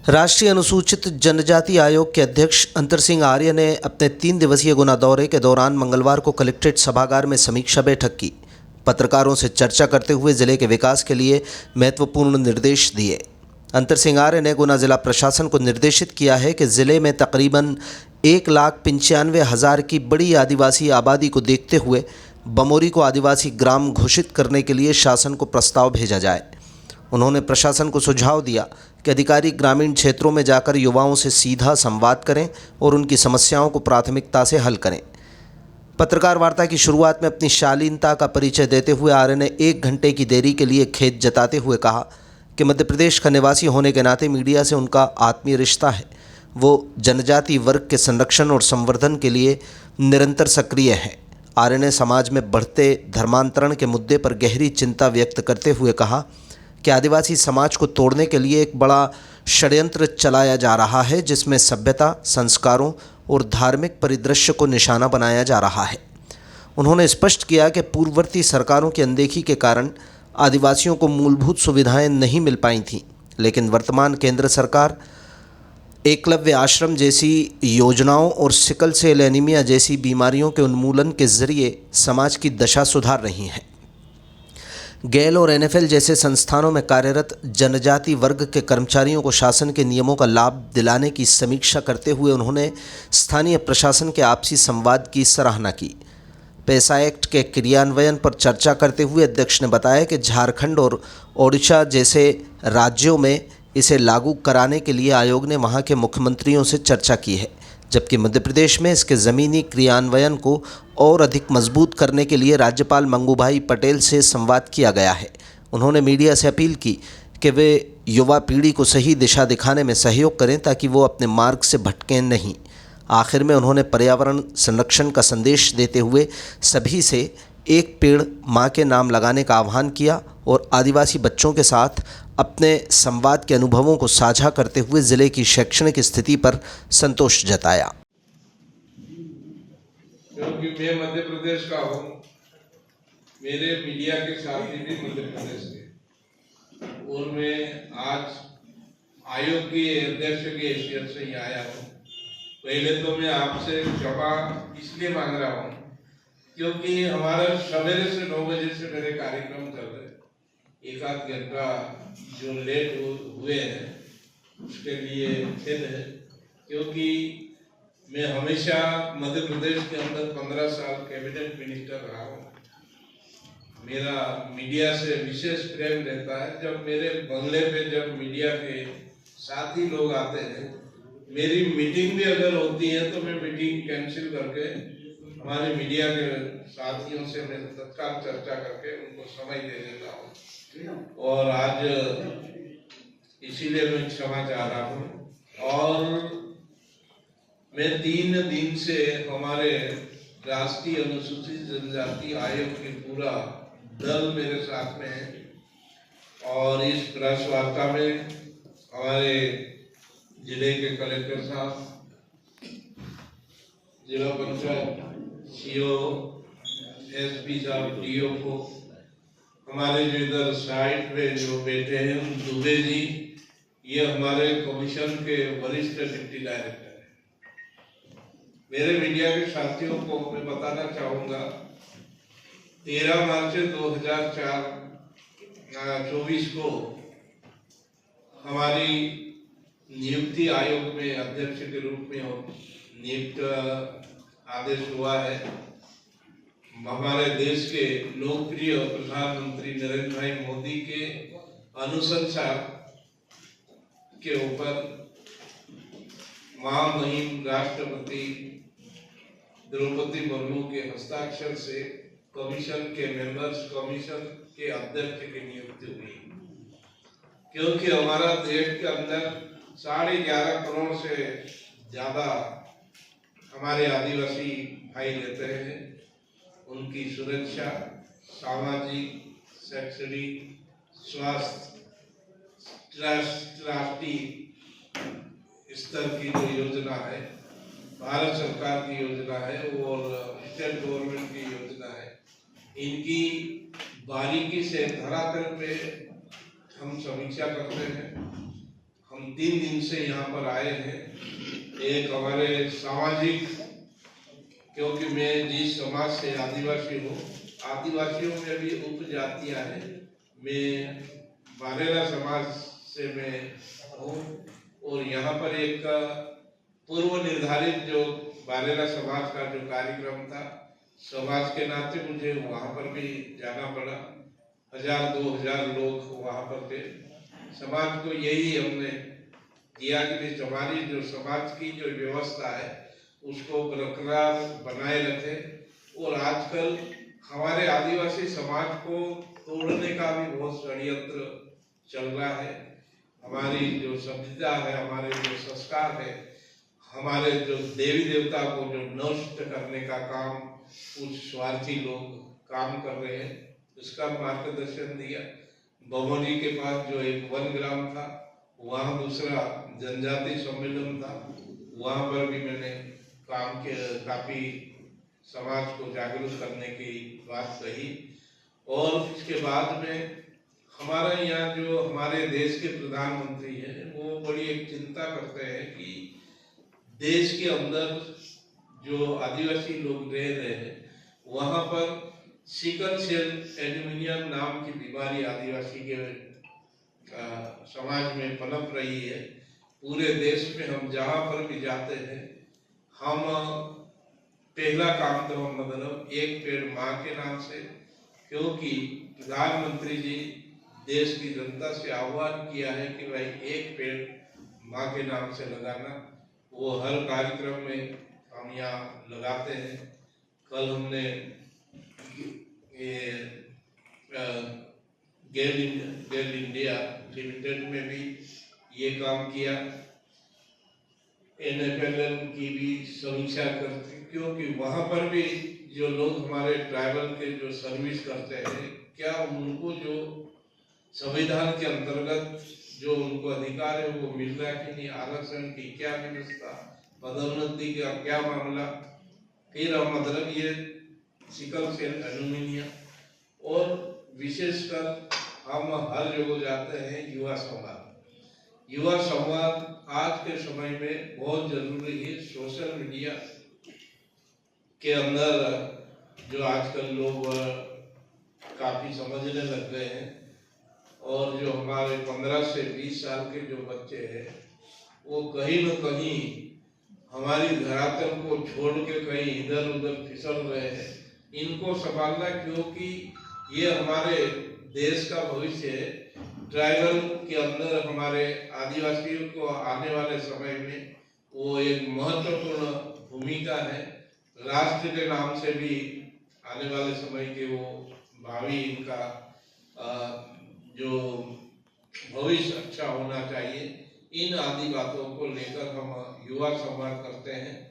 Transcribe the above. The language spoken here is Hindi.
राष्ट्रीय अनुसूचित जनजाति आयोग के अध्यक्ष अंतर सिंह आर्य ने अपने 3 दिवसीय गुना दौरे के दौरान मंगलवार को कलेक्ट्रेट सभागार में समीक्षा बैठक की। पत्रकारों से चर्चा करते हुए जिले के विकास के लिए महत्वपूर्ण निर्देश दिए। अंतर सिंह आर्य ने गुना जिला प्रशासन को निर्देशित किया है कि जिले में तकरीबन 1,95,000 की बड़ी आदिवासी आबादी को देखते हुए बमोरी को आदिवासी ग्राम घोषित करने के लिए शासन को प्रस्ताव भेजा जाए। उन्होंने प्रशासन को सुझाव दिया कि अधिकारी ग्रामीण क्षेत्रों में जाकर युवाओं से सीधा संवाद करें और उनकी समस्याओं को प्राथमिकता से हल करें। पत्रकार वार्ता की शुरुआत में अपनी शालीनता का परिचय देते हुए आर्य ने 1 घंटे की देरी के लिए खेद जताते हुए कहा कि मध्य प्रदेश का निवासी होने के नाते मीडिया से उनका आत्मीय रिश्ता है। वो जनजाति वर्ग के संरक्षण और संवर्धन के लिए निरंतर सक्रिय हैं। आर्य ने समाज में बढ़ते धर्मांतरण के मुद्दे पर गहरी चिंता व्यक्त करते हुए कहा कि आदिवासी समाज को तोड़ने के लिए एक बड़ा षड्यंत्र चलाया जा रहा है, जिसमें सभ्यता, संस्कारों और धार्मिक परिदृश्य को निशाना बनाया जा रहा है। उन्होंने स्पष्ट किया कि पूर्ववर्ती सरकारों की अनदेखी के कारण आदिवासियों को मूलभूत सुविधाएं नहीं मिल पाई थीं, लेकिन वर्तमान केंद्र सरकार एकलव्य आश्रम जैसी योजनाओं और सिकल सेल एनीमिया जैसी बीमारियों के उन्मूलन के जरिए समाज की दशा सुधार रही है। गैल और एनएफएल जैसे संस्थानों में कार्यरत जनजाति वर्ग के कर्मचारियों को शासन के नियमों का लाभ दिलाने की समीक्षा करते हुए उन्होंने स्थानीय प्रशासन के आपसी संवाद की सराहना की। पैसा एक्ट के क्रियान्वयन पर चर्चा करते हुए अध्यक्ष ने बताया कि झारखंड और ओडिशा जैसे राज्यों में इसे लागू कराने के लिए आयोग ने वहां के मुख्यमंत्रियों से चर्चा की है, जबकि मध्य प्रदेश में इसके ज़मीनी क्रियान्वयन को और अधिक मजबूत करने के लिए राज्यपाल मंगूभाई पटेल से संवाद किया गया है। उन्होंने मीडिया से अपील की कि वे युवा पीढ़ी को सही दिशा दिखाने में सहयोग करें ताकि वो अपने मार्ग से भटकें नहीं। आखिर में उन्होंने पर्यावरण संरक्षण का संदेश देते हुए सभी से एक पेड़ माँ के नाम लगाने का आह्वान किया और आदिवासी बच्चों के साथ अपने संवाद के अनुभवों को साझा करते हुए ज़िले की शैक्षणिक स्थिति पर संतोष जताया। क्योंकि मैं मध्य प्रदेश का हूँ, मेरे मीडिया के साथी भी मध्य प्रदेश के, और मैं आज आयोग के अध्यक्ष की हैसियत से यहाँ आया हूँ। पहले तो मैं आपसे क्षमा इसलिए मांग रहा हूँ क्योंकि हमारा सवेरे से 9 बजे से मेरे कार्यक्रम चल रहे, 1 घंटा जो लेट हुए हैं उसके लिए खेद है, क्योंकि मैं हमेशा मध्य प्रदेश के अंदर 15 साल कैबिनेट मिनिस्टर रहा हूँ। मेरा मीडिया से विशेष प्रेम रहता है। जब मेरे बंगले पे जब मीडिया के साथी लोग आते हैं, मेरी मीटिंग भी अगर होती है तो मैं मीटिंग कैंसिल करके हमारे मीडिया के साथियों से मैं तत्काल चर्चा करके उनको समय दे देता हूँ, और आज इसीलिए मैं क्षमा चाह रहा हूँ। और मैं 3 दिन से हमारे राष्ट्रीय अनुसूचित जनजाति आयोग की पूरा दल मेरे साथ में है, और इस प्रेस वार्ता में हमारे जिले के कलेक्टर साहब, जिला पंचायत सीओ, एसपी साहब, डीओ को, हमारे जो इधर साइट पे जो बैठे हैं दुबे जी, ये हमारे कमीशन के वरिष्ठ डिप्टी डायरेक्टर है। मेरे मीडिया के साथियों को मैं बताना चाहूँगा, 13 मार्च 2024 को हमारी नियुक्ति आयोग में अध्यक्ष के रूप में नियुक्त आदेश हुआ है। हमारे देश के लोकप्रिय प्रधानमंत्री नरेंद्र भाई मोदी के अनुशंसा के ऊपर महामहिम राष्ट्रपति द्रौपदी मुर्मू के हस्ताक्षर से कमीशन के मेंबर्स, कमीशन के अध्यक्ष की नियुक्ति हुई, क्योंकि हमारा देश के अंदर 11.5 करोड़ से ज्यादा हमारे आदिवासी भाई रहते हैं। उनकी सुरक्षा, सामाजिक, शैक्षणिक, स्वास्थ्य, राष्ट्रीय स्तर की जो योजना है, भारत सरकार की योजना है और स्टेट गवर्नमेंट की योजना है, इनकी बारीकी से धरातल पे हम समीक्षा करते हैं। हम 3 दिन से यहाँ पर आए हैं। एक हमारे सामाजिक, क्योंकि मैं जिस समाज से आदिवासी हूँ, आदिवासियों में भी उपजातियाँ हैं। मैं बारेला समाज से मैं हूँ और यहाँ पर एक पूर्व निर्धारित जो बारेला समाज का जो कार्यक्रम था, समाज के नाते मुझे वहाँ पर भी जाना पड़ा। 1000-2000 लोग वहाँ पर थे। समाज को यही हमने किया कि हमारी जो समाज की जो व्यवस्था है उसको बरकरार बनाए रखे। और आजकल हमारे आदिवासी समाज को तोड़ने का भी बहुत षड्यंत्र चल रहा है। हमारी जो सभ्यता है, हमारे जो संस्कार है, हमारे जो देवी देवता को जो नष्ट करने का काम कुछ स्वार्थी लोग काम कर रहे हैं, इसका मार्गदर्शन दिया। बमोरी के पास जो एक वन ग्राम था, वहाँ दूसरा जनजाति सम्मेलन था, वहाँ पर भी मैंने काम के काफी समाज को जागरूक करने की बात कही। और इसके बाद में हमारा यहाँ जो हमारे देश के प्रधानमंत्री हैं, वो बड़ी एक चिंता करते हैं कि देश के अंदर जो आदिवासी लोग रह रहे हैं वहाँ पर सिकल सेल एनीमिया नाम की बीमारी आदिवासी के समाज में पनप रही है। पूरे देश में हम जहाँ पर भी जाते हैं, हम पहला काम तो हम मतलब एक पेड़ माँ के नाम से, क्योंकि प्रधानमंत्री जी देश की जनता से आह्वान किया है कि भाई एक पेड़ माँ के नाम से लगाना। वो हर कार्यक्रम में हम यहाँ लगाते हैं। कल हमने ये गेल इंडिया लिमिटेड में भी ये काम किया। NFLL की भी समीक्षा करते, क्योंकि वहाँ पर भी जो लोग हमारे ट्राइबल के जो सर्विस करते हैं, क्या उनको जो संविधान के अंतर्गत जो उनको अधिकार है वो मिल रहा है कि नहीं, आरक्षण की क्या व्यवस्था, पदोन्नति का क्या मामला। फिर हम मतलब ये सिकल सेल एनीमिया, और विशेषकर हम हर जगह जाते हैं युवा संवाद। युवा संवाद आज के समय में बहुत जरूरी है। सोशल मीडिया के अंदर जो आजकल लोग काफी समझने लग गए हैं, और जो हमारे 15 से 20 साल के जो बच्चे हैं वो कहीं न कहीं हमारी धरातल को छोड़ के कहीं इधर उधर फिसल रहे हैं। इनको संभालना, क्योंकि ये हमारे देश का भविष्य है। ट्राइबल के अंदर हमारे आदिवासियों को आने वाले समय में वो एक महत्वपूर्ण भूमिका है। राष्ट्र के नाम से भी आने वाले समय के वो भावी इनका जो भविष्य अच्छा होना चाहिए। इन आदि बातों को लेकर हम युवा संवाद करते हैं।